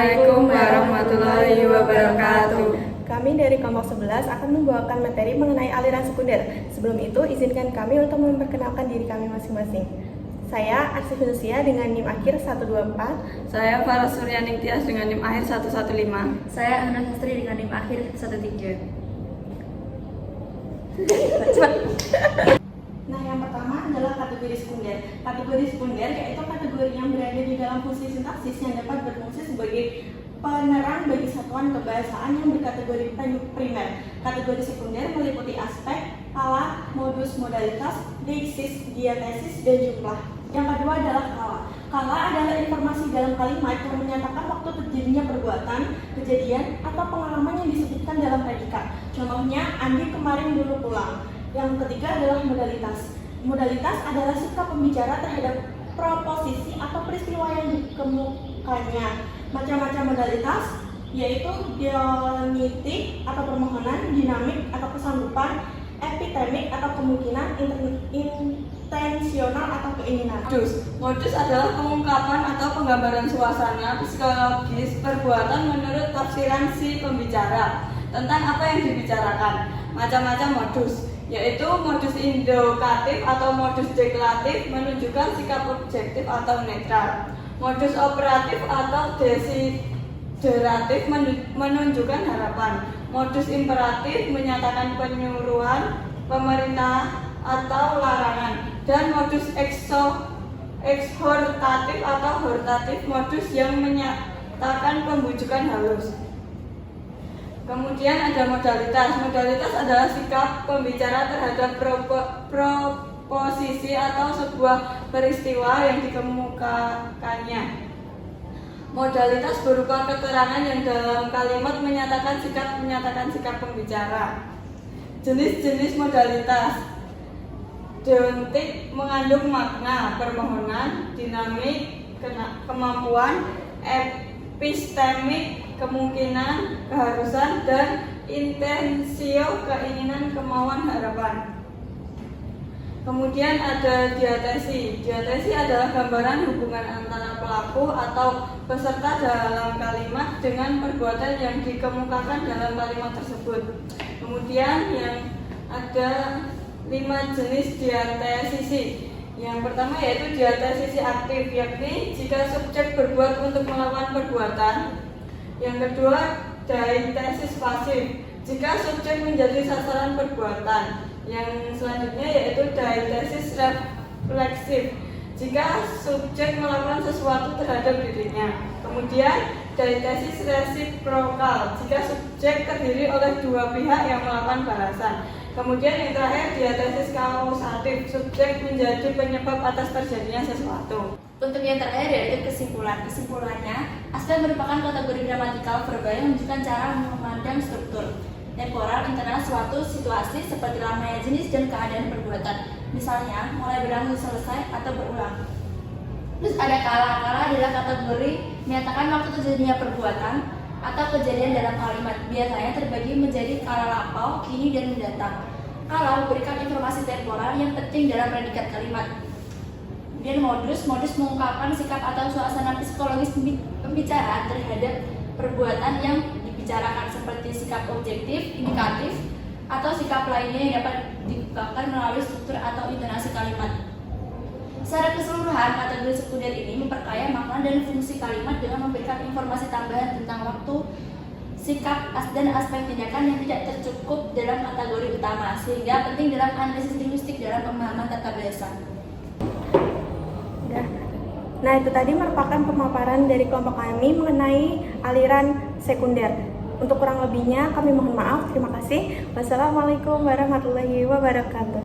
Assalamualaikum warahmatullahi wabarakatuh. Kami dari kelompok 11 akan membawakan materi mengenai aliran sekunder. Sebelum itu, izinkan kami untuk memperkenalkan diri kami masing-masing. Saya Arsy Fidusia dengan NIM akhir 124. Saya Farah Suryaning Tias dengan NIM akhir 115. Saya Ana Sastri dengan NIM akhir 13. Nah, yang pertama adalah kategori sekunder. Kategori sekunder yaitu kategori yang berada di dalam fungsi sintaksis yang dapat berfungsi sebagai penerang bagi satuan kebahasaan yang berkategori primer. Kategori sekunder meliputi aspek, kala, modus, modalitas, deiksis, diatesis, dan jumlah. Yang kedua adalah kala. Kala adalah informasi dalam kalimat yang menyatakan waktu terjadinya perbuatan, kejadian, atau pengalaman yang disebutkan dalam predikat. Contohnya, Andi kemarin dulu pulang. Yang ketiga adalah modalitas. Modalitas adalah sikap pembicara terhadap proposisi atau peristiwa yang dikemukannya. Macam-macam modalitas yaitu dionitik atau permohonan, dinamik atau kesanggupan, epitemik atau kemungkinan, intensional atau keinginan. Modus adalah pengungkapan atau penggambaran suasana psikologis perbuatan menurut tafsiran si pembicara tentang apa yang dibicarakan. Macam-macam modus yaitu modus indikatif atau modus deklaratif menunjukkan sikap objektif atau netral. Modus operatif atau desideratif menunjukkan harapan. Modus imperatif menyatakan penyuruhan, pemerintah atau larangan. Dan modus ekshortatif atau hortatif modus yang menyatakan pembujukan halus. Kemudian ada modalitas. Modalitas adalah sikap pembicara terhadap proposisi atau sebuah peristiwa yang dikemukakannya. Modalitas berupa keterangan yang dalam kalimat menyatakan sikap pembicara. Jenis-jenis modalitas. Deontik mengandung makna, permohonan, dinamik, kemampuan, epistemik, kemungkinan, keharusan, dan intensio, keinginan, kemauan, harapan. Kemudian ada diatesi. Diatesi adalah gambaran hubungan antara pelaku atau peserta dalam kalimat dengan perbuatan yang dikemukakan dalam kalimat tersebut. Kemudian yang ada 5 jenis diatesisi. Yang pertama yaitu diatesisi aktif, yakni jika subjek berbuat untuk melakukan perbuatan. Yang kedua, diatesis pasif, jika subjek menjadi sasaran perbuatan. Yang selanjutnya yaitu diatesis refleksif, jika subjek melakukan sesuatu terhadap dirinya. Kemudian diatesis resiprokal, jika subjek terdiri oleh dua pihak yang melakukan balasan. Kemudian yang terakhir diatesis kausatif, subjek menjadi penyebab atas terjadinya sesuatu. Untuk yang terakhir yaitu kesimpulan. Kesimpulannya, aspek merupakan kategori gramatikal verbal yang menunjukkan cara memandang struktur temporal internal suatu situasi seperti lamanya jenis dan keadaan perbuatan. Misalnya, mulai berlangsung, selesai, atau berulang. Terus ada kala. Kala adalah kategori menyatakan waktu terjadinya perbuatan atau kejadian dalam kalimat. Biasanya terbagi menjadi kala lampau, kini, dan mendatang. Kala memberikan informasi temporal yang penting dalam predikat kalimat. Dan modus mengungkapkan sikap atau suasana psikologis pembicara terhadap perbuatan yang dibicarakan, seperti sikap objektif, indikatif, atau sikap lainnya yang dapat diungkapkan melalui struktur atau intonasi kalimat. Secara keseluruhan, kategori sekunder ini memperkaya makna dan fungsi kalimat dengan memberikan informasi tambahan tentang waktu, sikap, dan aspek tindakan yang tidak tercukup dalam kategori utama, sehingga penting dalam analisis linguistik dalam pemahaman tata bahasa. Nah, itu tadi merupakan pemaparan dari kelompok kami mengenai aliran sekunder. Untuk kurang lebihnya kami mohon maaf. Terima kasih. Wassalamualaikum warahmatullahi wabarakatuh.